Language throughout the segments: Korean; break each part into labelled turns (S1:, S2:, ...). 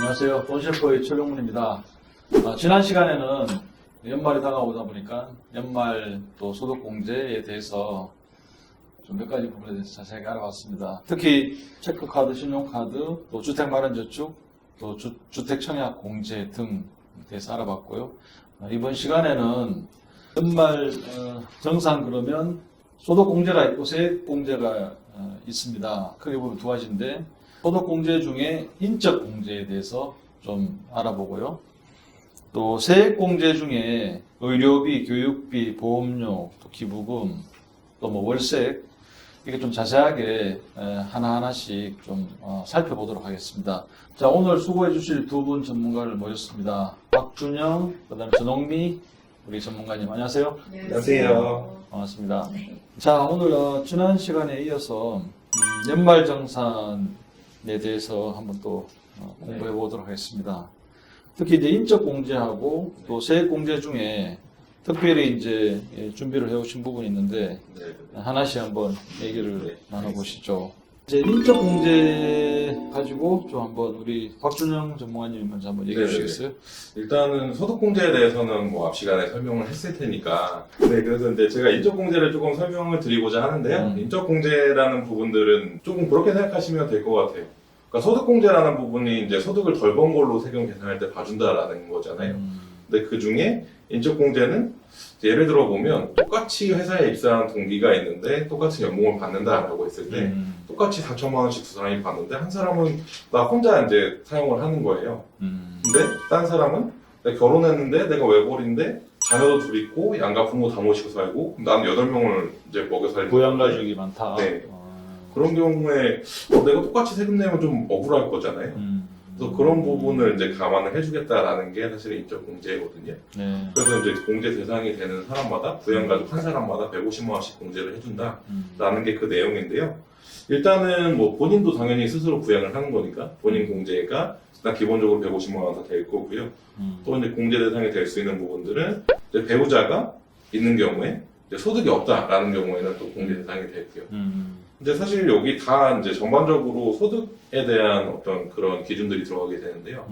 S1: 안녕하세요. 돈셰프의 최종문입니다. 지난 시간에는 연말이 다가오다 보니까 연말 또 소득공제에 대해서 좀 몇 가지 부분에 대해서 자세하게 알아봤습니다. 특히 체크카드, 신용카드, 또 주택마련저축, 또 주택청약공제 등에 대해서 알아봤고요. 이번 시간에는 연말 정산 그러면 소득공제가 있고 세액공제가 있습니다. 크게 보면 두 가지인데 소득공제 중에 인적공제에 대해서 좀 알아보고요. 또 세액공제 중에 의료비, 교육비, 보험료, 또 기부금, 또 뭐 월세 이게 좀 자세하게 하나하나씩 좀 살펴보도록 하겠습니다. 자, 오늘 수고해 주실 두 분 전문가를 모셨습니다. 박준영, 그다음에 전홍미 우리 전문가님 안녕하세요.
S2: 안녕하세요.
S1: 반갑습니다.
S3: 네.
S1: 자, 오늘 지난 시간에 이어서 연말정산에 대해서 한번 또 공부해 보도록 하겠습니다. 특히 이제 인적공제하고 또 세액공제 중에 특별히 이제 준비를 해오신 부분이 있는데 하나씩 한번 얘기를 나눠보시죠. 이제 인적공제 가지고 좀 한번 우리 박준영 전문가님 먼저 한번 얘기해 주시겠어요?
S2: 일단은 소득공제에 대해서는 뭐 앞 시간에 설명을 했을 테니까. 그래서 이제 제가 인적공제를 조금 설명을 드리고자 하는데요. 인적공제라는 부분들은 조금 그렇게 생각하시면 될 것 같아요. 그러니까 소득공제라는 부분이 이제 소득을 덜 번 걸로 세금 계산할 때 봐준다라는 거잖아요. 근데 그 중에 인적공제는 예를 들어 보면 똑같이 회사에 입사한 동기가 있는데 똑같은 연봉을 받는다라고 했을 때 똑같이 4천만 원씩 두 사람이 받는데 한 사람은 나 혼자 이제 사용을 하는 거예요. 근데 딴 사람은 내가 결혼했는데 내가 외벌인데 자녀도 둘 있고 양가 부모 다 모시고 살고 난 8명을 이제 먹여 살고
S1: 부양가족이 많다.
S2: 네. 그런 경우에 내가 똑같이 세금 내면 좀 억울할 거잖아요. 그래서 그런 부분을 이제 감안을 해주겠다라는 게 사실 인적공제거든요.
S1: 네.
S2: 그래서 이제 공제 대상이 되는 사람마다 부양가족 한 사람마다 150만 원씩 공제를 해준다라는 게 그 내용인데요. 일단은 뭐 본인도 당연히 스스로 부양을 하는 거니까 본인 공제가 일단 기본적으로 150만 원 다 될 거고요. 또 이제 공제 대상이 될 수 있는 부분들은 이제 배우자가 있는 경우에 이제 소득이 없다라는 경우에는 또 공제 대상이 되고요. 근데 사실 여기 다 이제 전반적으로 소득에 대한 어떤 그런 기준들이 들어가게 되는데요.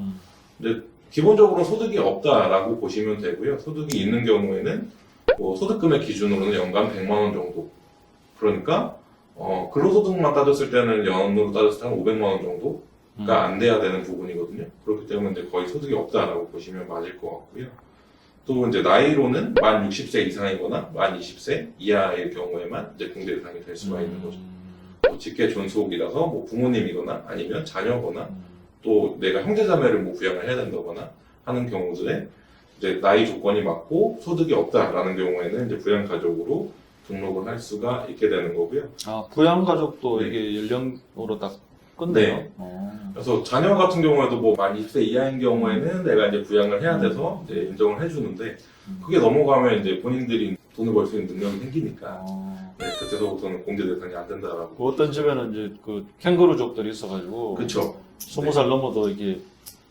S2: 이제 기본적으로 소득이 없다라고 보시면 되고요. 소득이 있는 경우에는 뭐 소득금액 기준으로는 연간 100만 원 정도. 그러니까 근로소득만 따졌을 때는 연으로 따졌을 때 한 500만 원 정도가 안 돼야 되는 부분이거든요. 그렇기 때문에 이제 거의 소득이 없다라고 보시면 맞을 것 같고요. 또 이제 나이로는 만 60세 이상이거나 만 20세 이하의 경우에만 이제 공제 대상이 될 수가 있는 거죠. 직계 존속이라서 뭐 부모님이거나 아니면 자녀거나 또 내가 형제자매를 뭐 부양을 해야 된다거나 하는 경우들에 이제 나이 조건이 맞고 소득이 없다라는 경우에는 이제 부양가족으로 등록을 할 수가 있게 되는 거고요.
S1: 아, 부양가족도
S2: 네.
S1: 이게 연령으로 딱 끝내요?
S2: 네. 그래서 자녀 같은 경우에도 뭐 만 20세 이하인 경우에는 내가 이제 부양을 해야 돼서 이제 인정을 해주는데 그게 넘어가면 이제 본인들이 돈을 벌 수 있는 능력이 생기니까 네, 그때서부터는 공제 대상이 안 된다라고.
S1: 그 어떤 집에는 이제 그 캥거루족들이 있어가지고
S2: 그렇죠.
S1: 20살 넘어도 이게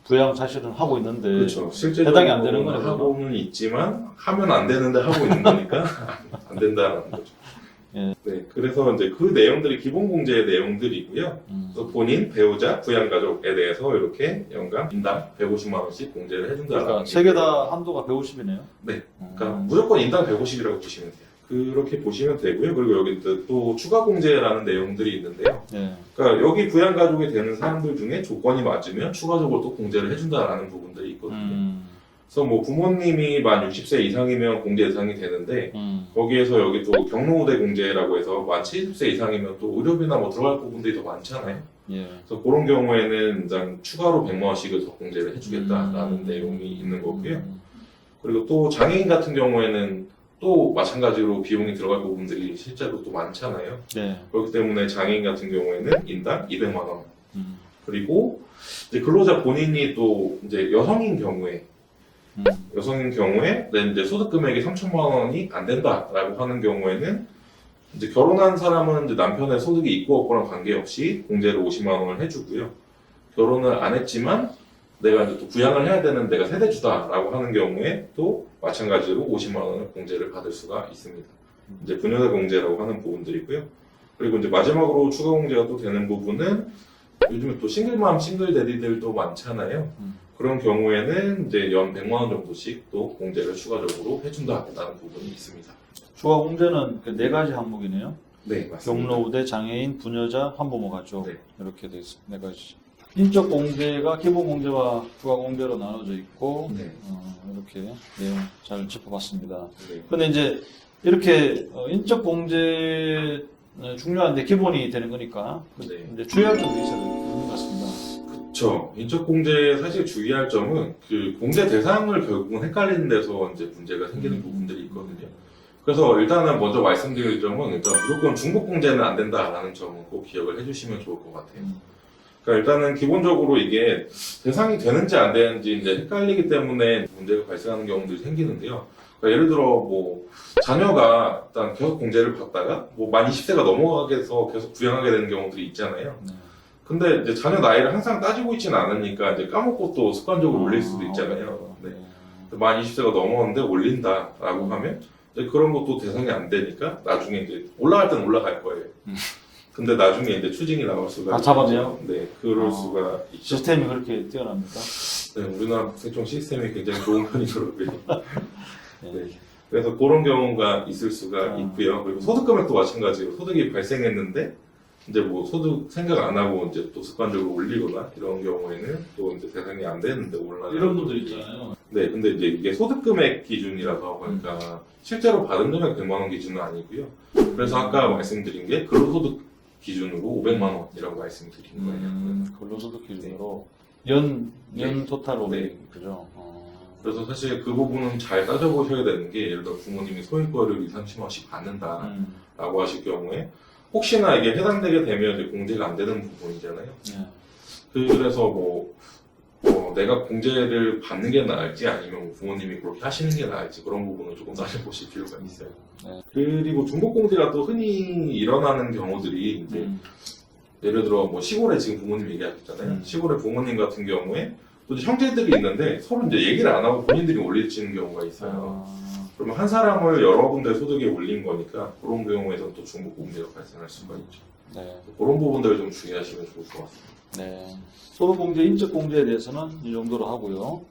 S1: 부양 사실은 하고 있는데
S2: 그렇죠. 실제적으로
S1: 해당이 안 되는 거네요.
S2: 하고는 있지만 하면 안 되는데 하고 있는 거니까 안 된다라는 거죠.
S1: 예.
S2: 네, 그래서 이제 그 내용들이 기본 공제의 내용들이고요. 또 본인, 배우자, 부양가족에 대해서 이렇게 연간 인당 150만 원씩 공제를 해준다라는.
S1: 그러니까 세 개 다 한도가 150이네요.
S2: 네, 그러니까 무조건 인당 150이라고 보시면 돼요. 그렇게 보시면 되고요. 그리고 여기 또 추가 공제라는 내용들이 있는데요.
S1: 네.
S2: 그러니까 여기 부양가족이 되는 사람들 중에 조건이 맞으면 추가적으로 또 공제를 해준다라는 부분들이 있거든요. 그래서 뭐 부모님이 만 60세 이상이면 공제 대상이 되는데 거기에서 여기 또 경로우대 공제라고 해서 만 70세 이상이면 또 의료비나 뭐 들어갈 부분들이 더 많잖아요.
S1: 예.
S2: 그래서 그런 경우에는 일단 추가로 100만 원씩을 더 공제를 해주겠다라는 내용이 있는 거고요. 그리고 또 장애인 같은 경우에는 또 마찬가지로 비용이 들어갈 부분들이 실제로 또 많잖아요.
S1: 네.
S2: 그렇기 때문에 장애인 같은 경우에는 인당 200만 원. 그리고 이제 근로자 본인이 또 이제 여성인 경우에 이제 소득 금액이 3천만 원이 안 된다라고 하는 경우에는 이제 결혼한 사람은 이제 남편의 소득이 있고 없고랑 관계없이 공제를 50만 원을 해주고요. 결혼을 안 했지만 내가 이제 또 부양을 해야 되는 내가 세대주다라고 하는 경우에 또 마찬가지로 50만 원을 공제를 받을 수가 있습니다. 이제 분여대 공제라고 하는 부분들이고요. 그리고 이제 마지막으로 추가 공제가 또 되는 부분은 요즘에 또 싱글맘, 싱글데디들도 많잖아요. 그런 경우에는 이제 연 100만 원 정도씩 또 공제를 추가적으로 해준다라는 부분이 있습니다.
S1: 추가 공제는 그 4가지 항목이네요.
S2: 네, 맞습니다.
S1: 경로, 우대, 장애인, 부녀자, 한부모 가족
S2: 네.
S1: 이렇게 돼 있습니다. 4가지. 인적 공제가 기본 공제와 추가 공제로 나눠져 있고
S2: 네.
S1: 이렇게 내용 잘 짚어봤습니다.
S2: 네.
S1: 근데 이제 이렇게 인적 공제 중요한데 기본이 되는 거니까
S2: 네.
S1: 이제 주의할 점도 있어야 되는 것 같습니다.
S2: 그렇죠. 인적 공제 사실 주의할 점은 그 공제 대상을 결국은 헷갈리는 데서 이제 문제가 생기는 부분들이 있거든요. 그래서 일단은 먼저 말씀드릴 점은 일단 무조건 중복 공제는 안 된다라는 점은 꼭 기억을 해주시면 좋을 것 같아요. 그러니까 일단은 기본적으로 이게 대상이 되는지 안 되는지 이제 헷갈리기 때문에 문제가 발생하는 경우들이 생기는데요. 그러니까 예를 들어 뭐 자녀가 일단 계속 공제를 받다가 뭐 만 20세가 넘어가게 해서 계속 부양하게 되는 경우들이 있잖아요.
S1: 네.
S2: 근데 이제 자녀 나이를 항상 따지고 있지는 않으니까 이제 까먹고 또 습관적으로 올릴 수도 있잖아요. 네. 만 20세가 넘었는데 올린다라고 하면 이제 그런 것도 대상이 안 되니까 나중에 이제 올라갈 때는 올라갈 거예요. 근데 나중에 이제 추징이 나올 수가
S1: 잡아내요?
S2: 네, 그럴 수가 있죠.
S1: 시스템이 그렇게 뛰어납니까?
S2: 네, 우리나라 국세청 시스템이 굉장히 좋은 편이더라고요.
S1: 네.
S2: 네. 그래서 그런 경우가 있을 수가 있고요. 그리고 소득 금액도 마찬가지로 소득이 발생했는데 이제 뭐 소득 생각 안 하고 이제 또 습관적으로 올리거나 이런 경우에는 또 이제 대상이 안 되는데 올라가는
S1: 이런 분들 있잖아요.
S2: 네, 근데 이제 이게 소득 금액 기준이라서 보니까 실제로 받은 금액 100만 원 기준은 아니고요. 그래서 아까 말씀드린 게 근로소득 기준으로 500만 원이라고 말씀드린 거예요.
S1: 근로소득 기준으로 연
S2: 네.
S1: 토탈 500,
S2: 네.
S1: 그죠?
S2: 그래서 사실 그 부분은 잘 따져보셔야 되는 게 예를 들어 부모님이 소액거를 2, 30만 원씩 받는다라고 하실 경우에 혹시나 이게 해당되게 되면 이제 공제가 안 되는 부분이잖아요.
S1: 네.
S2: 그래서 내가 공제를 받는 게 나을지 아니면 부모님이 그렇게 하시는 게 나을지 그런 부분을 조금 따져보실 필요가 있어요.
S1: 네.
S2: 그리고 중복공제가 또 흔히 일어나는 경우들이 이제 예를 들어 뭐 시골에 지금 부모님 얘기하셨잖아요. 시골에 부모님 같은 경우에 또 이제 형제들이 있는데 서로 이제 얘기를 안 하고 본인들이 올리는 경우가 있어요. 그러면 한 사람을 여러 군데 소득에 올린 거니까 그런 경우에는 또 중복공제가 발생할 수가 있죠.
S1: 네.
S2: 그런 부분들을 좀 주의하시면 좋을 것 같습니다.
S1: 네. 소득공제, 인적공제에 대해서는 이 정도로 하고요.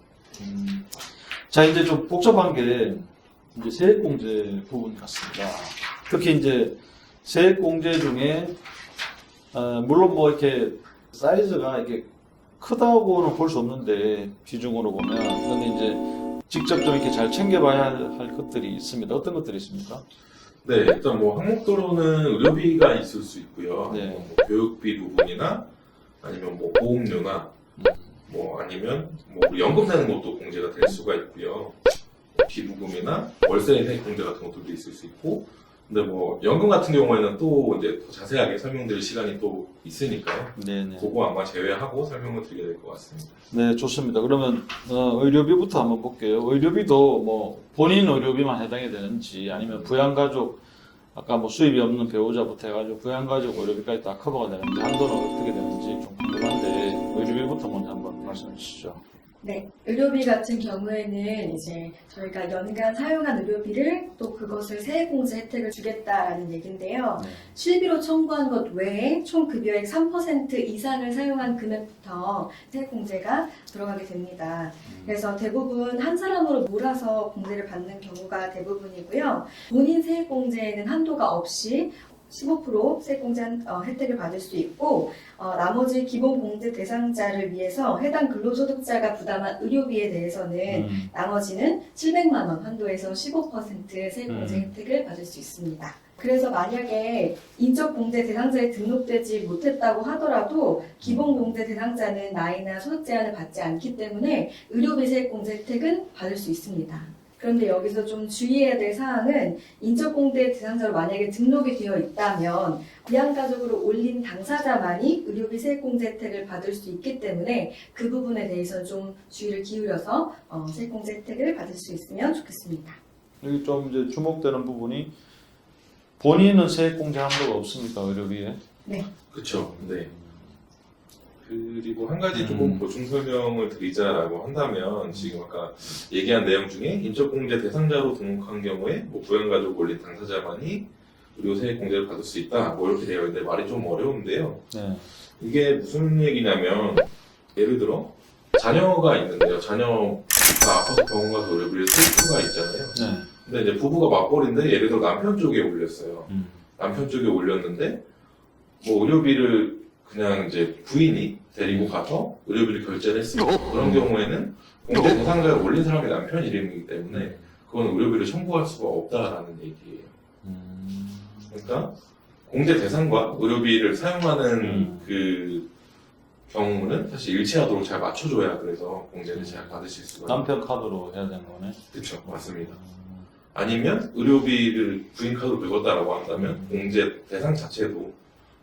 S1: 자, 이제 좀 복잡한 게 이제 세액공제 부분 같습니다. 특히 이제 세액공제 중에 물론 뭐 이렇게 사이즈가 이렇게 크다고는 볼 수 없는데 비중으로 보면 그런데 이제 직접 좀 이렇게 잘 챙겨봐야 할 것들이 있습니다. 어떤 것들이 있습니까?
S2: 네, 일단 뭐 항목도로는 의료비가 있을 수 있고요.
S1: 네.
S2: 뭐 교육비 부분이나 아니면 뭐 보험료나 뭐 아니면 뭐 연금 내는 것도 공제가 될 수가 있고요. 기부금이나 월세 세액 공제 같은 것들도 있을 수 있고. 근데 뭐 연금 같은 경우에는 또 이제 더 자세하게 설명드릴 시간이 또 있으니까요.
S1: 네네.
S2: 그거 아마 제외하고 설명을 드리게 될 것 같습니다.
S1: 네, 좋습니다. 그러면 의료비부터 한번 볼게요. 의료비도 뭐 본인 의료비만 해당이 되는지 아니면 부양가족 아까 뭐 수입이 없는 배우자부터 해가지고 부양가족 의료비까지 다 커버가 되는지 한도는 어떻게 되는지 좀 궁금한데 의료비부터 먼저 한번 말씀해 주시죠.
S3: 네, 의료비 같은 경우에는 이제 저희가 연간 사용한 의료비를 또 그것을 세액공제 혜택을 주겠다라는 얘기인데요.
S1: 네.
S3: 실비로 청구한 것 외에 총 급여액 3% 이상을 사용한 금액부터 세액공제가 들어가게 됩니다. 그래서 대부분 한 사람으로 몰아서 공제를 받는 경우가 대부분이고요. 본인 세액공제에는 한도가 없이 15% 세액공제 혜택을 받을 수 있고 나머지 기본공제 대상자를 위해서 해당 근로소득자가 부담한 의료비에 대해서는 나머지는 700만 원 한도에서 15% 세액공제 혜택을 받을 수 있습니다. 그래서 만약에 인적공제 대상자에 등록되지 못했다고 하더라도 기본공제 대상자는 나이나 소득 제한을 받지 않기 때문에 의료비 세액공제 혜택은 받을 수 있습니다. 그런데 여기서 좀 주의해야 될 사항은 인적공제 대상자로 만약에 등록이 되어 있다면 부양가족으로 올린 당사자만이 의료비 세액공제 혜택을 받을 수 있기 때문에 그 부분에 대해서 좀 주의를 기울여서 세액공제 혜택을 받을 수 있으면 좋겠습니다.
S1: 여기 좀 이제 주목되는 부분이 본인은 세액공제 한도가 없습니까 의료비에?
S3: 네.
S2: 그렇죠. 네. 그리고 한 가지 조금 보충 설명을 드리자라고 한다면 지금 아까 얘기한 내용 중에 인적공제 대상자로 등록한 경우에 뭐 부양가족 올린 당사자만이 의료 세액 공제를 받을 수 있다. 뭐 이렇게 되어 있는데 말이 좀 어려운데요.
S1: 네.
S2: 이게 무슨 얘기냐면 예를 들어 자녀가 있는데요. 자녀가 아파서 병원 가서 의료비를 쓸 수가 있잖아요.
S1: 네.
S2: 근데 이제 부부가 맞벌이인데 예를 들어 남편 쪽에 올렸어요.
S1: 음.
S2: 남편 쪽에 올렸는데 뭐 의료비를 그냥 이제 부인이 데리고 가서 의료비를 결제를 했습니다. 그런 경우에는 공제 대상자를 올린 사람이 남편 이름이기 때문에 그건 의료비를 청구할 수가 없다라는 얘기예요. 그러니까 공제 대상과 의료비를 사용하는 그 경우는 사실 일치하도록 잘 맞춰줘야 그래서 공제를 잘 받으실 수가 있어요.
S1: 남편 카드로 해야 되는 거네.
S2: 그렇죠, 맞습니다. 아니면 의료비를 부인 카드로 긁었다라고 한다면 공제 대상 자체도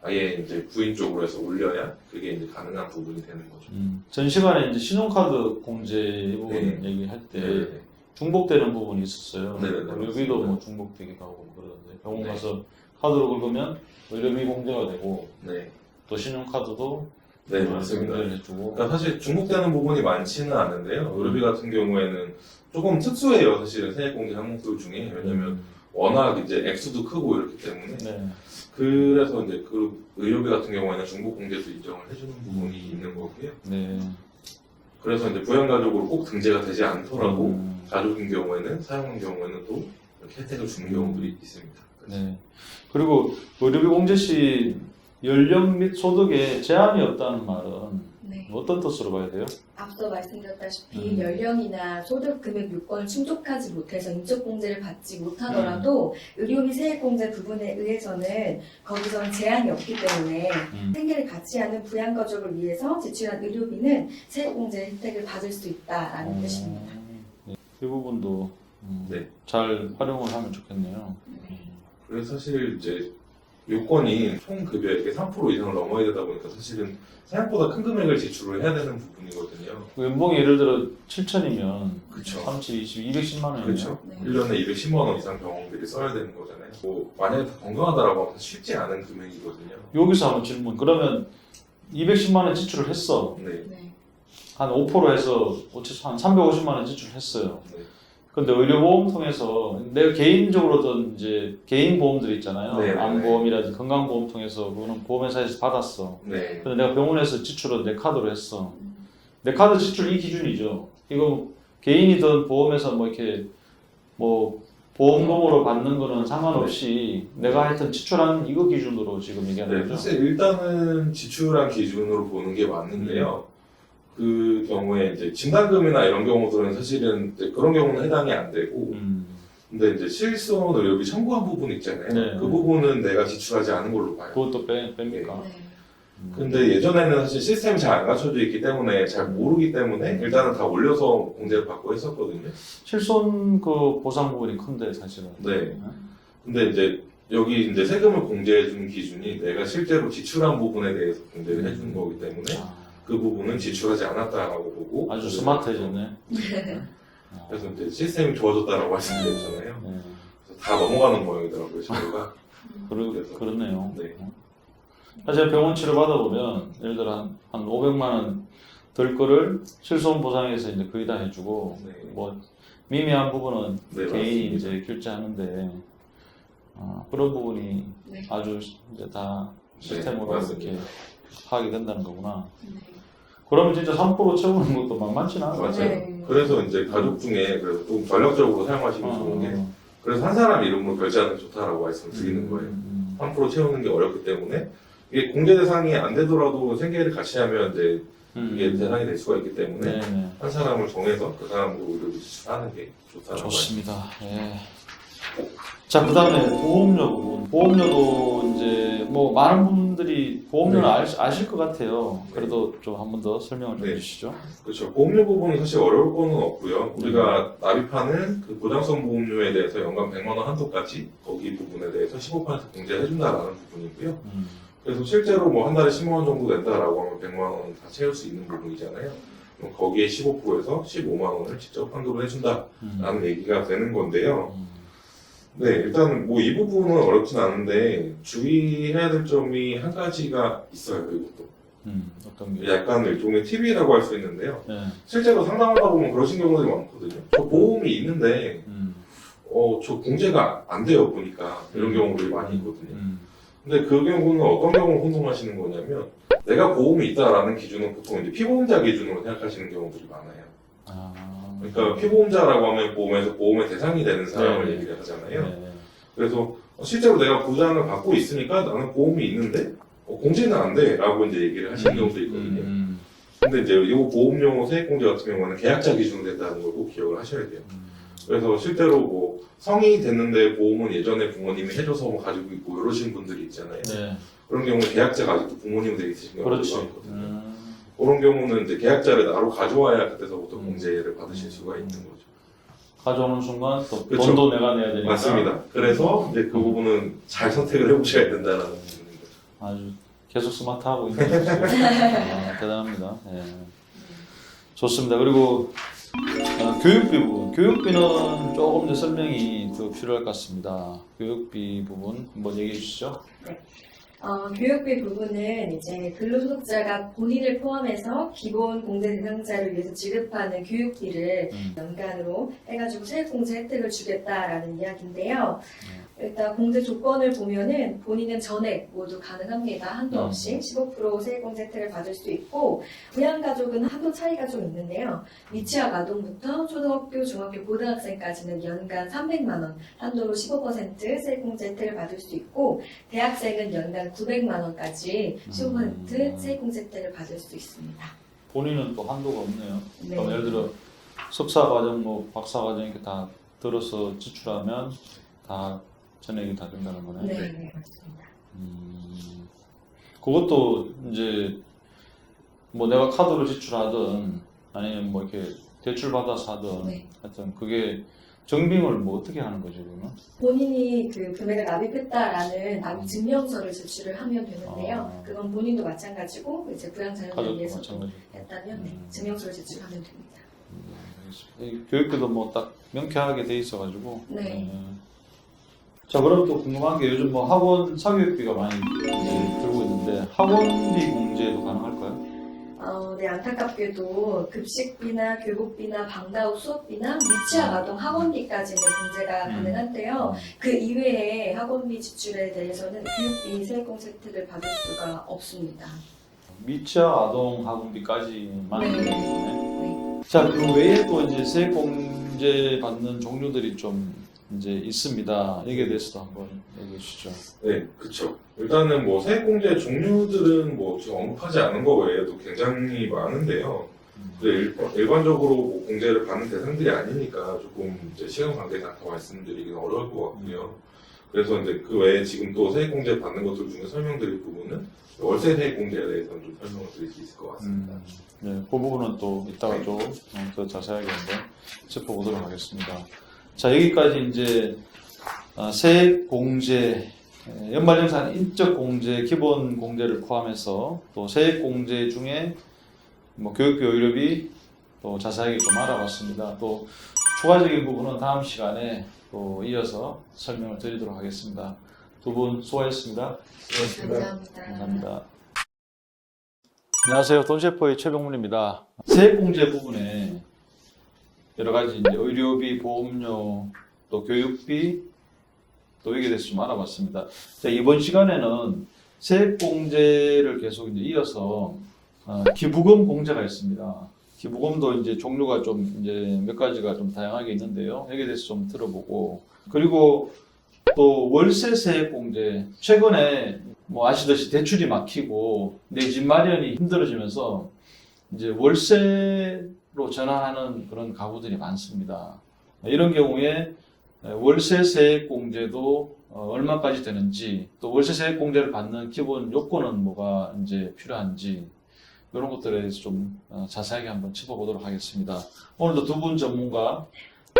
S2: 아예 이제 부인 쪽으로 해서 올려야 그게 이제 가능한 부분이 되는 거죠.
S1: 전 시간에 이제 신용카드 공제 부분
S2: 네.
S1: 얘기할 때
S2: 네.
S1: 중복되는 부분이 있었어요.
S2: 네, 네,
S1: 의료비도
S2: 맞습니다.
S1: 뭐 중복되기도 하고 그러던데 병원
S2: 네.
S1: 가서 카드로 긁으면 의료비 공제가 되고
S2: 네,
S1: 또 신용카드도
S2: 네 맞습니다.
S1: 공제를 해주고.
S2: 그러니까 사실 중복되는 부분이 많지는 않은데요. 의료비 같은 경우에는 조금 특수해요. 사실은 세액공제 항목들 중에 왜냐면 워낙 이제 액수도 크고 이렇기 때문에
S1: 네.
S2: 그래서 이제 그 의료비 같은 경우에는 중복 공제도 인정을 해주는 부분이 있는 거고요.
S1: 네.
S2: 그래서 이제 부양가족으로 꼭 등재가 되지 않더라도
S1: 음.
S2: 가족인 경우에는 사용한 경우에는 또 이렇게 혜택을 주는 경우들이 있습니다.
S1: 네. 그리고 의료비 공제 시 연령 및 소득에 제한이 없다는 말은
S3: 네.
S1: 어떤 뜻으로 봐야 돼요?
S3: 앞서 말씀드렸다시피 연령이나 소득 금액 요건을 충족하지 못해서 인적공제를 받지 못하더라도 의료비 세액공제 부분에 의해서는 거기서는 제한이 없기 때문에 생계를 갖지 않은 부양가족을 위해서 제출한 의료비는 세액공제 혜택을 받을 수 있다라는 뜻입니다.
S1: 네. 이 부분도
S2: 네.
S1: 잘 활용을 하면 좋겠네요.
S2: 그래서 사실 이제 요건이 총 급여액의 3% 이상을 넘어야 되다 보니까 사실은 생각보다 큰 금액을 지출을 해야 되는 부분이거든요.
S1: 연봉이 예를 들어 7천이면
S2: 그쵸.
S1: 30, 20, 210만 원이네요.
S2: 그렇죠.
S3: 네.
S2: 1년에 210만 원 이상 병원비를 써야 되는 거잖아요. 뭐 만약에 다 건강하다라고 하면 쉽지 않은 금액이거든요.
S1: 여기서 한번 질문. 그러면 210만 원 지출을 했어.
S2: 네.
S3: 네.
S1: 한 5% 해서 한 350만 원 지출했어요.
S2: 네.
S1: 근데 의료보험 통해서 내가 개인적으로든 이제 개인 보험들 있잖아요.
S2: 네, 네,
S1: 암보험이라든지 건강보험 통해서 그거는 보험회사에서 받았어.
S2: 네.
S1: 근데 내가 병원에서 지출은 내 카드로 했어. 내 카드 지출 이 기준이죠. 이거 개인이든 보험에서 뭐 이렇게 뭐 보험금으로 받는 거는 상관없이 내가 하여튼 지출한 이거 기준으로 지금 얘기하는
S2: 네,
S1: 거죠.
S2: 사실 일단은 지출한 기준으로 보는 게 맞는데요. 그 경우에 이제 진단금이나 이런 경우들은 사실은 이제 그런 경우는 해당이 안 되고, 근데 이제 실손 의료비 청구한 부분 있잖아요.
S1: 네.
S2: 그 부분은 내가 지출하지 않은 걸로 봐요.
S1: 그것도 뺍니까?
S3: 네.
S2: 근데 예전에는 사실 시스템이 잘 안 갖춰져 있기 때문에 잘 모르기 때문에 일단은 다 올려서 공제를 받고 했었거든요.
S1: 실손 그 보상 부분이 큰데 사실은.
S2: 네. 근데 이제 여기 이제 세금을 공제해 주는 기준이 내가 실제로 지출한 부분에 대해서 공제를 해 주는 거기 때문에
S1: 아,
S2: 그 부분은 지출하지 않았다라고 보고
S1: 아주 스마트해졌네.
S2: 그래서 이제 시스템이 좋아졌다라고 말씀드렸잖아요.
S1: 네.
S2: 그래서 다 넘어가는 모양이더라고요, 저희가. 그래서.
S1: 그렇네요.
S2: 네.
S1: 사실 병원 치료 받아보면 예를 들어 한 500만 원 들 거를 실손 보상해서 이제 거의 다 해주고
S2: 네.
S1: 뭐 미미한 부분은
S2: 네,
S1: 개인이
S2: 맞습니다.
S1: 이제 결제하는데 그런 부분이
S3: 네.
S1: 아주 이제 다 시스템으로
S2: 네, 맞습니다.
S1: 이렇게 파악이 된다는 거구나.
S3: 네.
S1: 그러면 진짜 3% 채우는 것도 만만치는 않아.
S2: 맞아요.
S3: 네.
S2: 그래서 이제 가족 중에 그래서 좀 전략적으로 사용하시면 좋은 게 그래서 한 사람 이름으로 결제하는 게 좋다라고 말씀을 드리는 거예요. 3% 채우는 게 어렵기 때문에 이게 공제 대상이 안 되더라도 생계를 같이 하면 이제 이게 대상이 될 수가 있기 때문에
S1: 네네.
S2: 한 사람을 정해서 그 사람으로 의료비 지출하는 게 좋다라고
S1: 좋습니다. 예. 자, 그 다음에 보험료 부분. 보험료도 이제 뭐 많은 분들이 보험료는
S2: 네.
S1: 아실 것 같아요. 그래도 좀 한 번 더 설명을 좀
S2: 네.
S1: 해주시죠.
S2: 그렇죠. 보험료 부분은 사실 어려울 거는 없고요. 우리가 납입하는 그 보장성 보험료에 대해서 연간 100만 원 한도까지 거기 부분에 대해서 15% 공제를 해준다라는 부분이고요. 그래서 실제로 뭐 한 달에 10만 원 정도 낸다라고 하면 100만 원 다 채울 수 있는 부분이잖아요. 그럼 거기에 15%에서 15만 원을 직접 환급을 해준다라는 얘기가 되는 건데요. 네, 일단 뭐 이 부분은 어렵진 않은데 주의해야 될 점이 한 가지가 있어요. 이것도
S1: 어떤 게?
S2: 약간 일종의 팁이라고 할 수 있는데요.
S1: 네.
S2: 실제로 상담하다 보면 그러신 경우들이 많거든요. 저 보험이 있는데 저 공제가 안 돼요, 보니까. 이런 경우들이 많이 있거든요.
S1: 음.
S2: 근데 그 경우는 어떤 경우를 혼동하시는 거냐면, 내가 보험이 있다라는 기준은 보통 이제 피보험자 기준으로 생각하시는 경우들이 많아요.
S1: 아.
S2: 그러니까 피보험자라고 하면 보험에서 보험의 대상이 되는 사람을
S1: 네.
S2: 얘기를 하잖아요.
S1: 네.
S2: 그래서 실제로 내가 보장을 받고 있으니까 나는 보험이 있는데 공제는 안 돼 라고 이제 얘기를 하시는 경우도 있거든요. 근데 이제 이 보험용어 세액공제 같은 경우는 계약자 기준으로 된다는 걸 꼭 기억을 하셔야 돼요. 그래서 실제로 뭐 성인이 됐는데 보험은 예전에 부모님이 해줘서 뭐 가지고 있고 이러신 분들이 있잖아요.
S1: 네.
S2: 그런 경우는 계약자가 아직도 부모님 댁에 있으신 경우가
S1: 그렇지.
S2: 많거든요. 그런 경우는 이제 계약자를 나로 가져와야 그때서부터 공제를 받으실 수가 있는 거죠.
S1: 가져오는 순간 또
S2: 그렇죠.
S1: 돈도 내가 내야 되니까.
S2: 맞습니다. 그래서 이제 그 부분은 잘 선택을 해보셔야 된다는 부분인 거죠.
S1: 아주 계속 스마트하고 있는 거죠. 대단합니다. 예. 좋습니다. 그리고 교육비 부분. 교육비는 조금 더 설명이 더 필요할 것 같습니다. 교육비 부분 한번 얘기해 주시죠.
S3: 교육비 부분은 이제 근로소득자가 본인을 포함해서 기본 공제 대상자를 위해서 지급하는 교육비를 연간으로 해가지고 세액공제 혜택을 주겠다라는 이야기인데요. 일단 공제 조건을 보면은 본인은 전액 모두 가능합니다. 한도 없이 15% 세액공제 혜택을 받을 수 있고, 부양가족은 한도 차이가 좀 있는데요. 미취학 아동부터 초등학교, 중학교, 고등학생까지는 연간 300만 원 한도로 15% 세액공제 혜택을 받을 수 있고, 대학생은 연간 900만 원까지 15% 세액공제 혜택을 받을 수 있습니다.
S1: 본인은 또 한도가 없네요.
S3: 네.
S1: 그럼 예를 들어 석사과정, 뭐 박사과정 이렇게 다 들어서 지출하면 다 전액이 다 된다는 거네요.
S3: 네, 네, 맞습니다.
S1: 그것도 이제 뭐 내가 카드로 지출하든 아니면 뭐 이렇게 대출 받아서 하든
S3: 네.
S1: 하여튼 그게 정빙을 뭐 어떻게 하는 거죠, 그러면?
S3: 본인이 그 금액을 납입했다라는 납입 증명서를 제출을 하면 되는데요. 그건 본인도 마찬가지고 이제 부양 자녀를
S1: 가족도
S3: 위해서
S1: 마찬가지.
S3: 했다면 네, 증명서를 제출하면 됩니다.
S1: 알겠습니다. 이 교육비도 뭐 딱 명쾌하게 돼 있어가지고.
S3: 네.
S1: 자, 그럼 또 궁금한 게 요즘 뭐 학원 사교육비가 많이 이제 들고 있는데 학원비 공제도 가능할까요?
S3: 네, 안타깝게도 급식비나 교복비나 방과후 수업비나 미취학 아동 학원비까지는 공제가 가능한데요. 그 이외에 학원비 지출에 대해서는 교육비 세액공제 혜택을 받을 수가 없습니다.
S1: 미취학 아동 학원비까지만.
S3: 네.
S1: 되겠네. 자, 그 외에 또 이제 세액 공제 받는 종류들이 좀 이제 있습니다. 여기에 대해서도 한번 얘기해 주시죠.
S2: 네, 그쵸. 일단은 뭐 세액공제 종류들은 뭐 지금 언급하지 않은 거 외에도 굉장히 많은데요. 근데 일반적으로 뭐 공제를 받는 대상들이 아니니까 조금 이제 시간 관계상 더 말씀드리기는 어려울 것 같고요. 그래서 이제 그 외에 지금 또 세액공제 받는 것들 중에 설명드릴 부분은 월세 세액공제에 대해서는 좀 설명을 드릴 수 있을 것 같습니다.
S1: 네, 그 부분은 또 이따가 좀 더 자세하게 한번 짚어보도록 하겠습니다. 자, 여기까지 이제 세액 공제, 연말정산 인적 공제, 기본 공제를 포함해서 또 세액 공제 중에 뭐 교육비, 의료비 또 자세하게 좀 알아봤습니다. 또 추가적인 부분은 다음 시간에 또 이어서 설명을 드리도록 하겠습니다. 두 분 수고하셨습니다.
S3: 감사합니다.
S1: 감사합니다. 안녕하세요. 돈셰퍼의 최병문입니다. 세액공제 부분에 여러 가지 이제 의료비, 보험료, 또 교육비, 또 여기에 대해서 좀 알아봤습니다. 자, 이번 시간에는 세액공제를 계속 이제 이어서 기부금 공제가 있습니다. 기부금도 이제 종류가 좀 이제 몇 가지가 좀 다양하게 있는데요. 여기에 대해서 좀 들어보고, 그리고 또 월세 세액공제, 최근에 뭐 아시듯이 대출이 막히고 내 집 마련이 힘들어지면서 이제 월세로 전환하는 그런 가구들이 많습니다. 이런 경우에 월세 세액공제도 얼마까지 되는지, 또 월세 세액공제를 받는 기본 요건은 뭐가 이제 필요한지, 이런 것들에 대해서 좀 자세하게 한번 짚어보도록 하겠습니다. 오늘도 두 분 전문가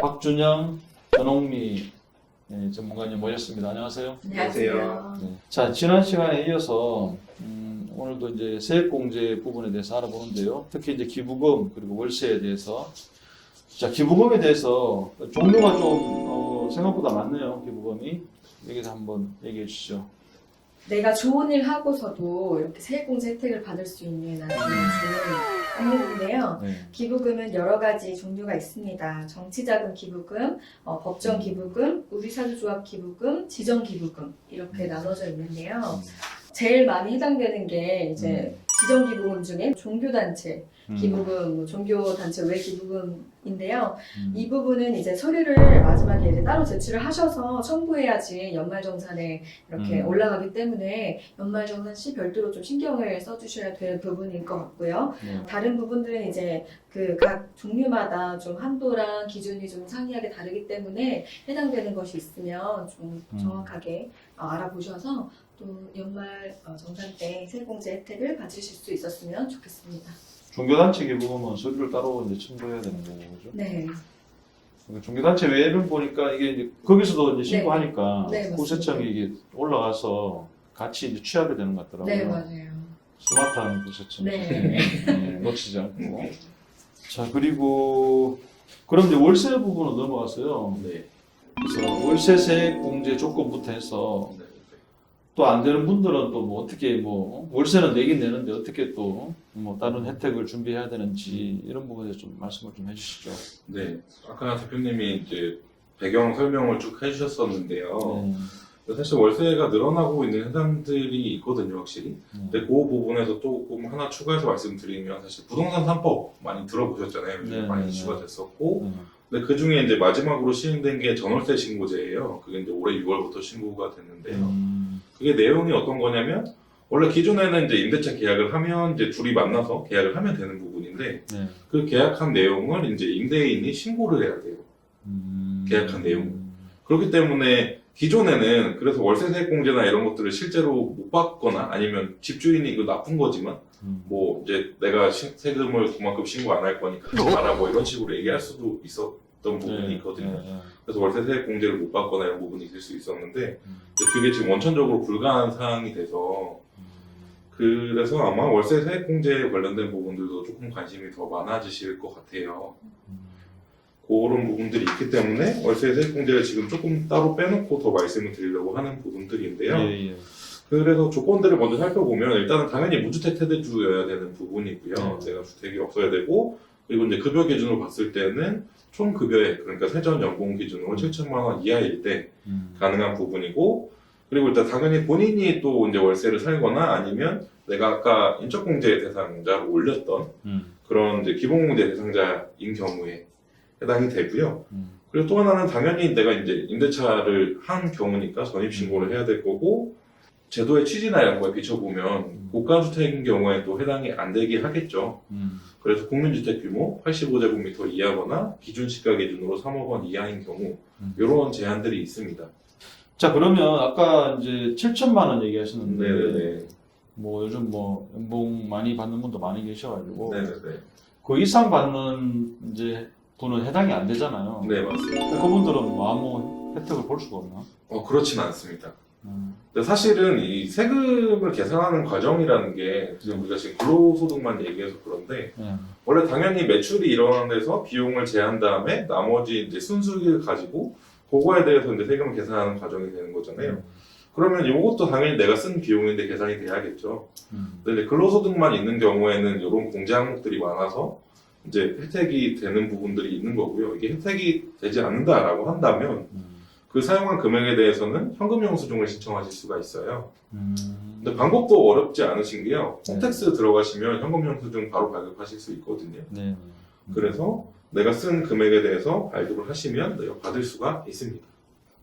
S1: 박준영, 전홍미 전문가님 모셨습니다. 안녕하세요.
S3: 안녕하세요.
S1: 네. 자, 지난 시간에 이어서 오늘도 이제 세액공제 부분에 대해서 알아보는데요. 특히 이제 기부금 그리고 월세에 대해서. 자, 기부금에 대해서 종류가 좀 생각보다 많네요. 기부금이. 여기서 한번 얘기해 주시죠.
S3: 내가 좋은 일 하고서도 이렇게 세액공제 혜택을 받을 수 있는 아주 좋은 안내인데요.
S1: 네.
S3: 기부금은 여러 가지 종류가 있습니다. 정치자금 기부금, 법정 기부금, 우리사주조합 기부금, 지정기부금 이렇게 나눠져 있는데요. 제일 많이 해당되는 게 이제 지정기부금 중에 종교단체 기부금, 뭐 종교단체 외 기부금인데요. 이 부분은 이제 서류를 마지막에 이제 따로 제출을 하셔서 청구해야지 연말정산에 이렇게 올라가기 때문에 연말정산 시 별도로 좀 신경을 써주셔야 될 부분인 것 같고요.
S1: 네.
S3: 다른 부분들은 이제 그 각 종류마다 좀 한도랑 기준이 좀 상이하게 다르기 때문에 해당되는 것이 있으면 좀 정확하게 알아보셔서 또 연말 정산 때 세액공제 혜택을 받으실 수 있었으면 좋겠습니다.
S1: 종교단체 기부금은 서류를 따로 이제 첨부해야 되는 거고, 그죠?
S3: 네.
S1: 그러니까 종교단체 외에는 보니까 이게 이제 거기서도 이제 신고하니까
S3: 네, 맞습니다.
S1: 구세청이 이게 올라가서 같이 이제 취합이 되는 것 같더라고요.
S3: 네, 맞아요.
S1: 스마트한 구세청.
S3: 네.
S1: 놓치지 않고. 자, 그리고 그럼 이제 월세 부분으로 넘어갔어요.
S2: 네.
S1: 그래서 월세 세액 공제 조건부터 해서 또 안 되는 분들은 또 뭐 어떻게 뭐 월세는 내긴 내는데 어떻게 또 뭐 다른 혜택을 준비해야 되는지 이런 부분에 좀 말씀을 좀 해주시죠.
S2: 네. 아까 대표님이 이제 배경 설명을 쭉 해주셨었는데요. 사실 월세가 늘어나고 있는 현상들이 있거든요, 확실히. 근데 그 부분에서 조금 하나 추가해서 말씀드리면 사실 부동산 3법 많이 들어보셨잖아요. 요즘 많이 이슈가 됐었고. 근데 그 중에 이제 마지막으로 시행된 게 전월세 신고제예요. 그게 이제 올해 6월부터 신고가 됐는데요. 그게 내용이 어떤 거냐면 원래 기존에는 이제 임대차 계약을 하면 이제 둘이 만나서 계약을 하면 되는 부분인데 그 계약한 내용을 이제 임대인이 신고를 해야 돼요. 계약한 내용. 그렇기 때문에 기존에는 그래서 월세 세액공제나 이런 것들을 실제로 못 받거나 아니면 집주인이 이거 나쁜 거지만 뭐 이제 내가 세금을 그만큼 신고 안 할 거니까 하지 마라 뭐 이런 식으로 얘기할 수도 있었던 부분이 있거든요. 그래서 월세 세액공제를 못 받거나 이런 부분이 있을 수 있었는데 이제 그게 지금 원천적으로 불가한 사항이 돼서 그래서 아마 월세 세액공제에 관련된 부분들도 조금 관심이 더 많아지실 것 같아요. 그런 부분들이 있기 때문에 월세 세액공제를 지금 조금 따로 빼놓고 더 말씀을 드리려고 하는 부분들인데요. 그래서 조건들을 먼저 살펴보면 일단은 당연히 무주택 세대주여야 되는 부분이고요. 내가 주택이 없어야 되고 그리고 이제 급여 기준으로 봤을 때는 총 급여액 그러니까 세전 연봉 기준으로 7천만 원 이하일 때 가능한 부분이고 그리고 일단 당연히 본인이 또 이제 월세를 살거나 아니면 내가 아까 인적공제 대상자로 올렸던 그런 이제 기본공제 대상자인 경우에 해당이 되고요. 그리고 또 하나는 당연히 내가 이제 임대차를 한 경우니까 전입신고를 해야 될 거고 제도의 취지나 이런 거에 비춰보면 고가주택인 경우에 또 해당이 안 되게 하겠죠. 그래서 국민주택 규모 85제곱미터 이하거나 기준 시가 기준으로 3억 원 이하인 경우 이런 제한들이 있습니다.
S1: 자, 그러면 아까 이제 7천만 원 얘기하셨는데
S2: 네네네.
S1: 뭐 요즘 뭐 연봉 많이 받는 분도 많이 계셔가지고
S2: 네네네.
S1: 그 이상 받는 이제 분은 해당이 안 되잖아요.
S2: 네 맞습니다.
S1: 그분들은 뭐 아무 혜택을 볼 수가 없나?
S2: 그렇진 않습니다. 근데 사실은 이 세금을 계산하는 과정이라는 게 지금 우리가 지금 근로소득만 얘기해서 그런데 원래 당연히 매출이 일어나는 데서 비용을 제한 다음에 나머지 이제 순수익을 가지고 그거에 대해서 이제 세금을 계산하는 과정이 되는 거잖아요. 그러면 이것도 당연히 내가 쓴 비용인데 계산이 돼야겠죠. 근데 이제 근로소득만 있는 경우에는 이런 공제 항목들이 많아서 이제 혜택이 되는 부분들이 있는 거고요. 이게 혜택이 되지 않는다라고 한다면 그 사용한 금액에 대해서는 현금 영수증을 신청하실 수가 있어요. 근데 방법도 어렵지 않으신 게요. 홈택스 들어가시면 현금 영수증 바로 발급하실 수 있거든요. 그래서 내가 쓴 금액에 대해서 발급을 하시면 내가 받을 수가 있습니다.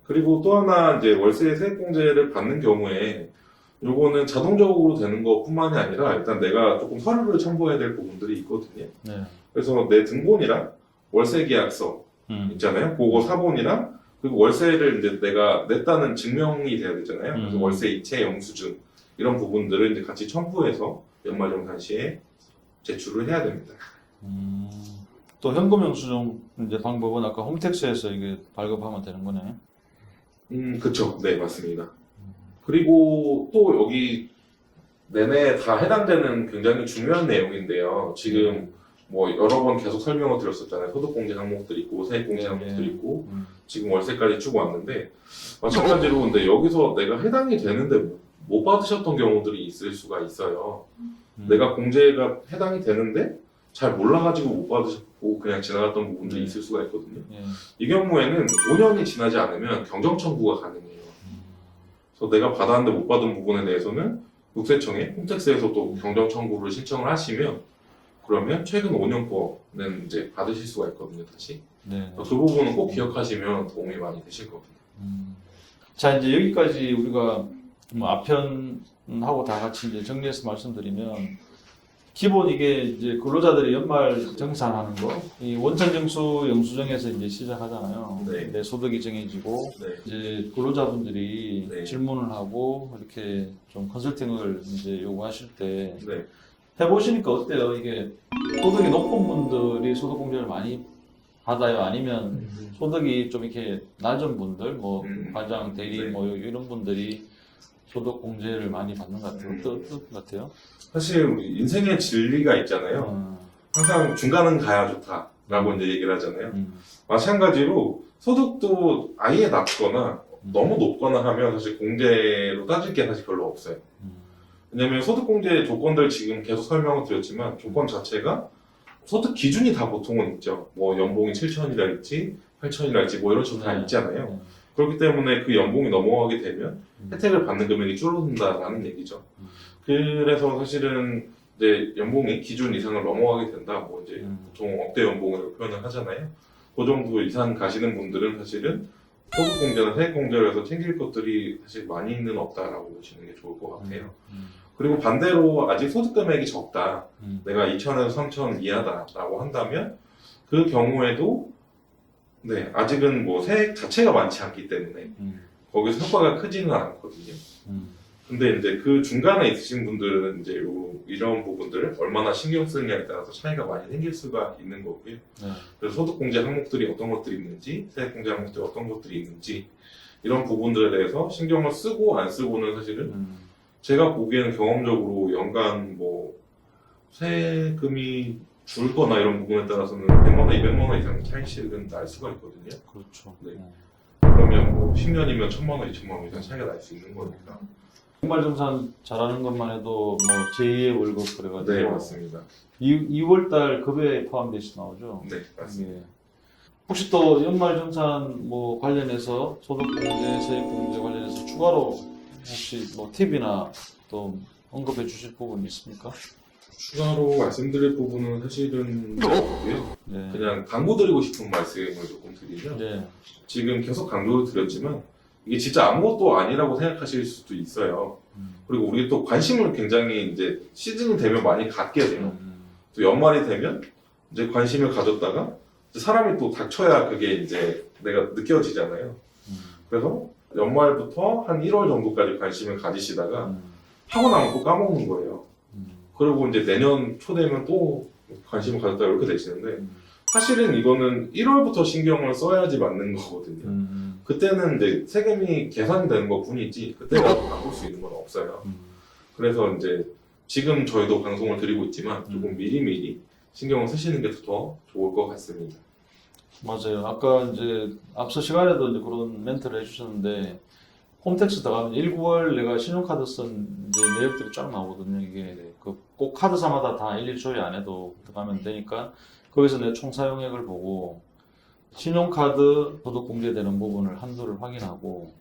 S2: 그리고 또 하나 이제 월세 세액공제를 받는 경우에 요거는 자동적으로 되는 것뿐만이 아니라 일단 내가 조금 서류를 첨부해야 될 부분들이 있거든요. 그래서 내 등본이랑 월세 계약서 있잖아요. 그거 사본이랑 그리고 월세를 이제 내가 냈다는 증명이 돼야 되잖아요. 그래서 월세 이체 영수증 이런 부분들을 이제 같이 첨부해서 연말정산 시에 제출을 해야 됩니다.
S1: 또 현금 영수증 이제 방법은 아까 홈택스에서 이게 발급하면 되는 거네.
S2: 그쵸. 네, 맞습니다. 그리고 또 여기 내내 다 해당되는 굉장히 중요한 내용인데요. 지금 뭐 여러 번 계속 설명을 드렸었잖아요. 소득공제 항목들 있고 세액공제 항목들 있고 지금 월세까지 쭉 왔는데 마찬가지로 근데 여기서 내가 해당이 되는데 못 받으셨던 경우들이 있을 수가 있어요. 내가 공제가 해당이 되는데 잘 몰라가지고 못 받으셨고 그냥 지나갔던 부분들이 있을 수가 있거든요.
S1: 예.
S2: 이 경우에는 5년이 지나지 않으면 경정 청구가 가능해요. 그래서 내가 받았는데 못 받은 부분에 대해서는 국세청에 홈택스에서 또 경정 청구를 신청을 하시면 그러면 최근 5년 거는 이제 받으실 수가 있거든요, 다시.
S1: 네.
S2: 그 부분은 꼭 기억하시면 도움이 많이 되실 거거든요.
S1: 자, 이제 여기까지 우리가 뭐 앞편하고 다 같이 이제 정리해서 말씀드리면, 기본 이게 이제 근로자들이 연말 정산하는 거, 이 원천정수 영수증에서 이제 시작하잖아요.
S2: 네.
S1: 내 소득이 정해지고,
S2: 네.
S1: 이제 근로자분들이
S2: 네.
S1: 질문을 하고 이렇게 좀 컨설팅을 이제 요구하실 때
S2: 네.
S1: 해보시니까 어때요? 이게 소득이 높은 분들이 소득공제를 많이 받아요? 아니면 소득이 좀 이렇게 낮은 분들, 뭐 과장, 대리,
S2: 네.
S1: 뭐 이런 분들이 소득공제를 많이 받는 것 같아요? 어떤 것 같아요?
S2: 사실 우리 인생의 진리가 있잖아요. 항상 중간은 가야 좋다라고 이제 얘기를 하잖아요. 마찬가지로 소득도 아예 낮거나 너무 높거나 하면 사실 공제로 따질 게 사실 별로 없어요. 왜냐면 소득공제 조건들 지금 계속 설명을 드렸지만 조건 자체가 소득 기준이 다 보통은 있죠. 뭐 연봉이 7천이랄지 8천이랄지 뭐 이런 식으로 다 있잖아요. 그렇기 때문에 그 연봉이 넘어가게 되면 혜택을 받는 금액이 줄어든다라는 얘기죠. 그래서 사실은 이제 연봉이 기준 이상을 넘어가게 된다. 뭐 이제 보통 억대 연봉으로 표현을 하잖아요. 그 정도 이상 가시는 분들은 사실은 소득공제나 세액공제를 해서 챙길 것들이 사실 많이는 없다라고 보시는 게 좋을 것 같아요. 그리고 반대로 아직 소득 금액이 적다. 내가 2천에서 3천 이하다라고 한다면 그 경우에도 네, 아직은 뭐 세액 자체가 많지 않기 때문에 거기서 효과가 크지는 않거든요. 근데 이제 그 중간에 있으신 분들은 이제 이런 부분들을 얼마나 신경 쓰느냐에 따라서 차이가 많이 생길 수가 있는 거고요.
S1: 네.
S2: 그래서 소득공제 항목들이 어떤 것들이 있는지, 세액공제 항목들이 어떤 것들이 있는지 이런 부분들에 대해서 신경을 쓰고 안 쓰고는 사실은 제가 보기에는 경험적으로 연간 뭐 세금이 줄거나 이런 부분에 따라서는 100만 원, 200만 원 이상 차이씩은 날 수가 있거든요.
S1: 그렇죠.
S2: 네. 그러면 뭐 10년이면 1000만 원, 2000만 원 이상 차이가 날 수 있는 거니까.
S1: 연말정산 잘하는 것만 해도 뭐 제2의 월급 그래가지고
S2: 네, 맞습니다.
S1: 2월달 급여에 포함돼서 나오죠.
S2: 네, 맞습니다.
S1: 예. 혹시 또 연말정산 뭐 관련해서 소득공제, 세액공제 관련해서 추가로 혹시 뭐 팁이나 또 언급해 주실 부분 있습니까?
S2: 추가로 말씀드릴 부분은 사실은 없고요.
S1: 네.
S2: 그냥 강조드리고 싶은 말씀을 조금 드리면
S1: 네.
S2: 지금 계속 강조를 드렸지만 이게 진짜 아무것도 아니라고 생각하실 수도 있어요. 그리고 우리 또 관심을 굉장히 이제 시즌이 되면 많이 갖게 돼요. 또 연말이 되면 이제 관심을 가졌다가 사람이 또 닥쳐야 그게 이제 내가 느껴지잖아요. 그래서 연말부터 한 1월 정도까지 관심을 가지시다가 하고 나면 또 까먹는 거예요. 그리고 이제 내년 초 되면 또 관심을 가졌다 이렇게 되시는데 사실은 이거는 1월부터 신경을 써야지 맞는 거거든요. 그때는 이제 세금이 계산이 되는 것 뿐이지 그때가 바꿀 수 있는 건 없어요. 그래서 이제 지금 저희도 방송을 드리고 있지만 조금 미리미리 신경을 쓰시는 게 더 좋을 것 같습니다.
S1: 맞아요. 아까 이제 앞서 시간에도 이제 그런 멘트를 해주셨는데 홈택스 들어가면 1, 9월 내가 신용카드 쓴 이제 내역들이 쫙 나오거든요. 이게 꼭 카드사마다 다 일일이 조회 안 해도 들어가면 되니까 거기서 내 총 사용액을 보고 신용카드 소득공제되는 부분을 한도를 확인하고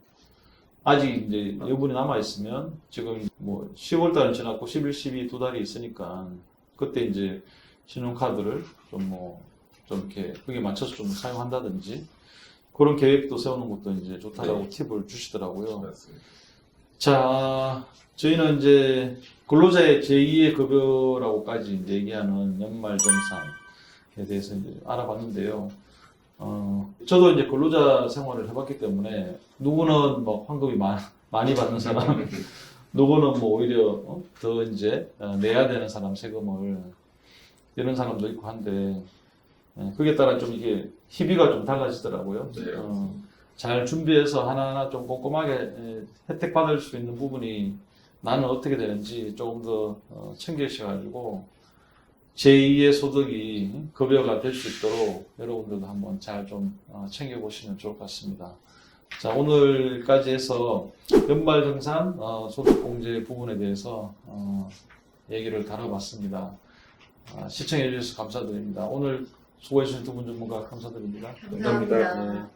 S1: 아직 이제 여분이 남아 있으면 지금 뭐 10월 달은 지났고 11, 12 두 달이 있으니까 그때 이제 신용카드를 좀 이렇게 거기에 맞춰서 좀 사용한다든지 그런 계획도 세우는 것도 이제 좋다라고
S2: 네.
S1: 팁을 주시더라고요.
S2: 맞습니다.
S1: 자, 저희는 이제 근로자의 제2의 급여라고까지 이제 얘기하는 연말정산에 대해서 이제 알아봤는데요. 저도 이제 근로자 생활을 해봤기 때문에 누구는 뭐 환급이 많이 받는 사람, 누구는 뭐 오히려 더 이제 내야 되는 사람 세금을 이런 사람도 있고 한데 그에 따라 좀 이게 희비가 좀 달라지더라고요.
S2: 네.
S1: 잘 준비해서 하나하나 좀 꼼꼼하게 혜택 받을 수 있는 부분이 나는 어떻게 되는지 조금 더 챙기셔가지고 제2의 소득이 급여가 될 수 있도록 여러분들도 한번 잘 좀 챙겨보시면 좋을 것 같습니다. 자, 오늘까지 해서 연말정산 소득공제 부분에 대해서 얘기를 다뤄봤습니다. 시청해 주셔서 감사드립니다. 오늘 수고해 주신 두 분 전문가 감사드립니다.
S2: 감사합니다.
S3: 감사합니다.
S1: 네.